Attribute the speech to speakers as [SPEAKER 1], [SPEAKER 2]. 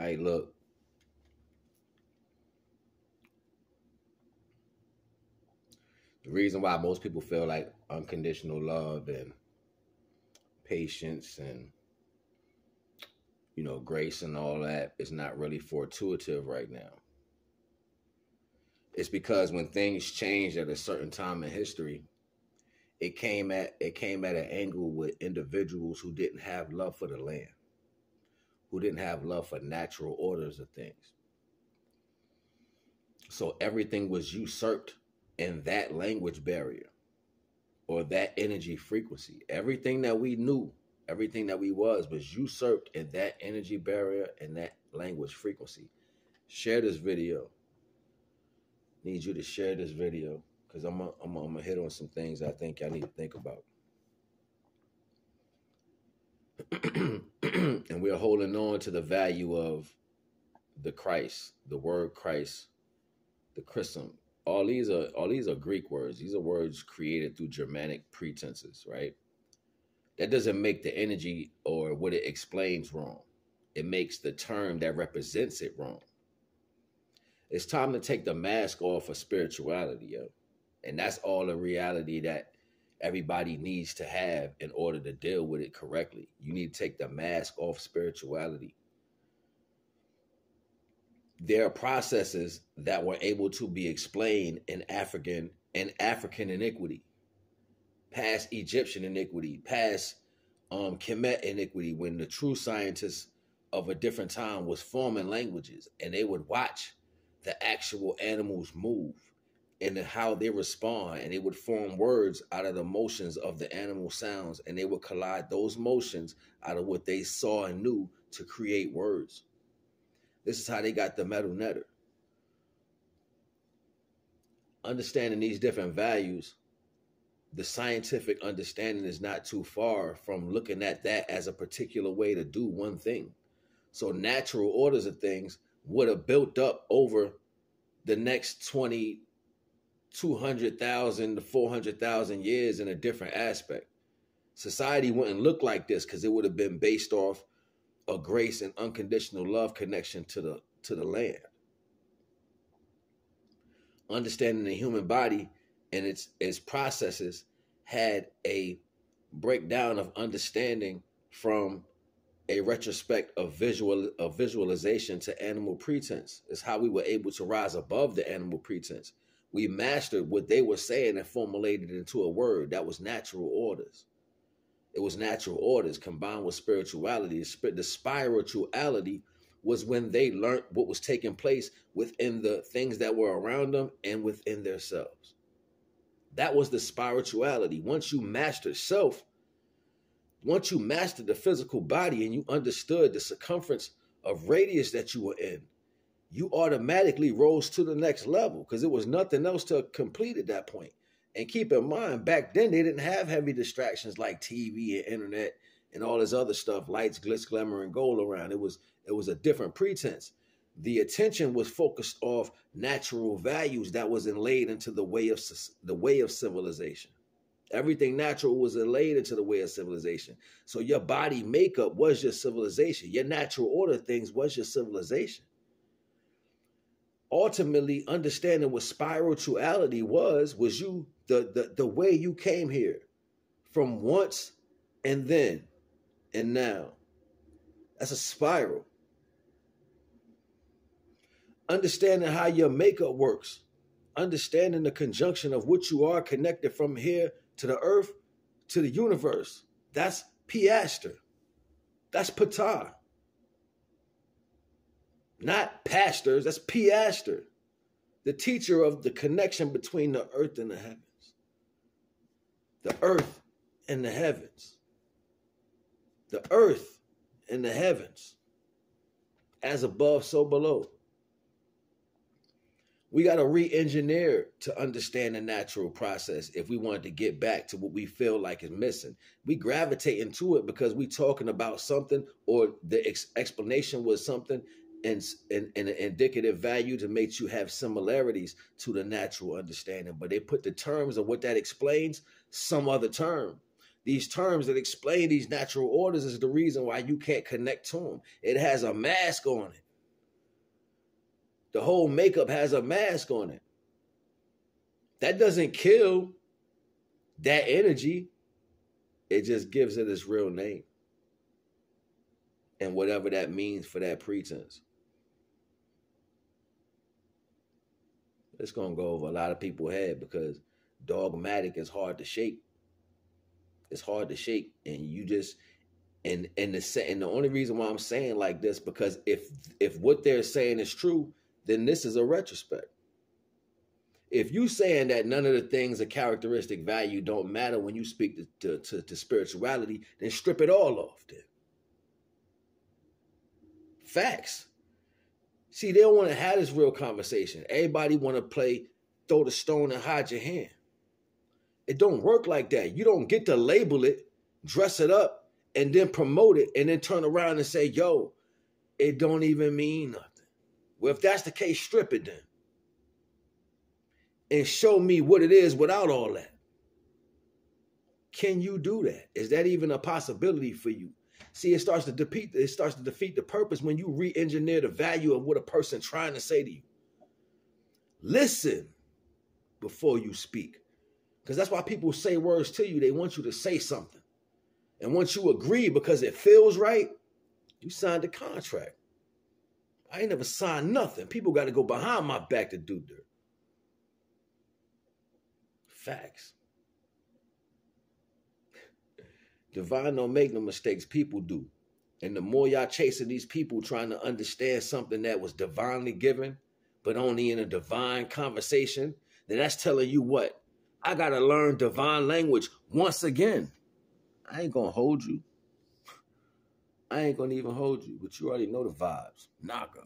[SPEAKER 1] Hey, look, the reason why most people feel like unconditional love and patience and, grace and all that is not really fortuitous right now. It's because when things changed at a certain time in history, it came at an angle with individuals who didn't have love for the land, who didn't have love for natural orders of things. So everything was usurped in that language barrier or that energy frequency. Everything that we knew, everything that we was usurped in that energy barrier and that language frequency. Share this video. Need you to share this video because I'm gonna hit on some things I think y'all need to think about. And we're holding on to the value of the Christ, the word Christ, the Chrism. All these are Greek words. These are words created through Germanic pretenses, right? That doesn't make the energy or what it explains wrong. It makes the term that represents it wrong. It's time to take the mask off of spirituality, yo. And that's all the reality that everybody needs to have in order to deal with it correctly. You need to take the mask off spirituality. There are processes that were able to be explained in African iniquity, past Egyptian iniquity, past Kemet iniquity, when the true scientists of a different time was forming languages and they would watch the actual animals move and how they respond, and they would form words out of the motions of the animal sounds, and they would collide those motions out of what they saw and knew to create words. This is how they got the NagaNeter. Understanding these different values, the scientific understanding is not too far from looking at that as a particular way to do one thing. So natural orders of things would have built up over the next 200,000 to 400,000 years in a different aspect. Society wouldn't look like this because it would have been based off a grace and unconditional love connection to the land. Understanding the human body and its processes had a breakdown of understanding from a retrospect of visualization to animal pretense. It's how we were able to rise above the animal pretense. We mastered what they were saying and formulated it into a word that was natural orders. It was natural orders combined with spirituality. The spirituality was when they learned what was taking place within the things that were around them and within themselves. That was the spirituality. Once you mastered self, once you mastered the physical body and you understood the circumference of radius that you were in, you automatically rose to the next level because it was nothing else to complete at that point. And keep in mind, back then, they didn't have heavy distractions like TV and internet and all this other stuff, lights, glitz, glamour, and gold around. It was a different pretense. The attention was focused off natural values that was inlaid into the way of civilization. Everything natural was inlaid into the way of civilization. So your body makeup was your civilization. Your natural order of things was your civilization. Ultimately, understanding what spirituality was you the way you came here from once and then and now. That's a spiral. Understanding how your makeup works, understanding the conjunction of what you are connected from here to the earth, to the universe. That's Piaster. That's Ptah. Not pastors, that's Piaster. The teacher of the connection between the earth and the heavens. The earth and the heavens. The earth and the heavens. As above, so below. We got to re-engineer to understand the natural process if we wanted to get back to what we feel like is missing. We gravitate into it because we talking about something or the explanation was something and an indicative value to make you have similarities to the natural understanding. But they put the terms of what that explains some other term. These terms that explain these natural orders is the reason why you can't connect to them. It has a mask on it. The whole makeup has a mask on it. That doesn't kill that energy. It just gives it its real name. And whatever that means for that pretense. It's going to go over a lot of people's head because dogmatic is hard to shake. It's hard to shake. And you just, and the only reason why I'm saying like this, because if what they're saying is true, then this is a retrospect. If you saying that none of the things of characteristic value don't matter when you speak to spirituality, then strip it all off then. Facts. See, they don't want to have this real conversation. Everybody want to play throw the stone and hide your hand. It don't work like that. You don't get to label it, dress it up, and then promote it, and then turn around and say, yo, it don't even mean nothing. Well, if that's the case, strip it then. And show me what it is without all that. Can you do that? Is that even a possibility for you? See, it starts to defeat the purpose when you re-engineer the value of what a person's trying to say to you. Listen before you speak. Because that's why people say words to you. They want you to say something. And once you agree because it feels right, you signed the contract. I ain't never signed nothing. People got to go behind my back to do dirt. Facts. Divine don't make no mistakes. People do. And the more y'all chasing these people trying to understand something that was divinely given, but only in a divine conversation, then that's telling you what? I got to learn divine language once again. I ain't going to hold you. I ain't going to even hold you, but you already know the vibes. NAGA.